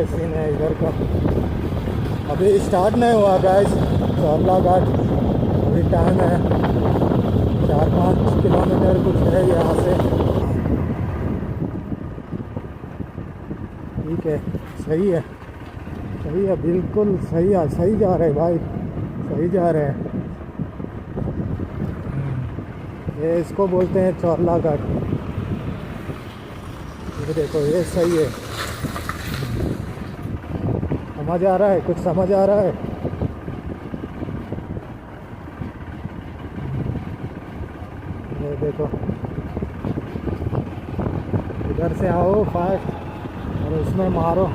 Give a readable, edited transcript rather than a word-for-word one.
ये सीन है इधर का। अभी स्टार्ट नहीं हुआ गाइस चौरला घाट। अभी टाइम है 4-5 किलोमीटर कुछ है यहाँ से। ठीक है, सही है, सही है, बिल्कुल सही है, सही जा रहे भाई, सही जा रहे हैं। ये इसको बोलते हैं चौरला घाट। ये देखो ये सही है। समझ आ रहा है, कुछ समझ आ रहा है। ये देखो इधर से आओ फास्ट और उसमें मारो।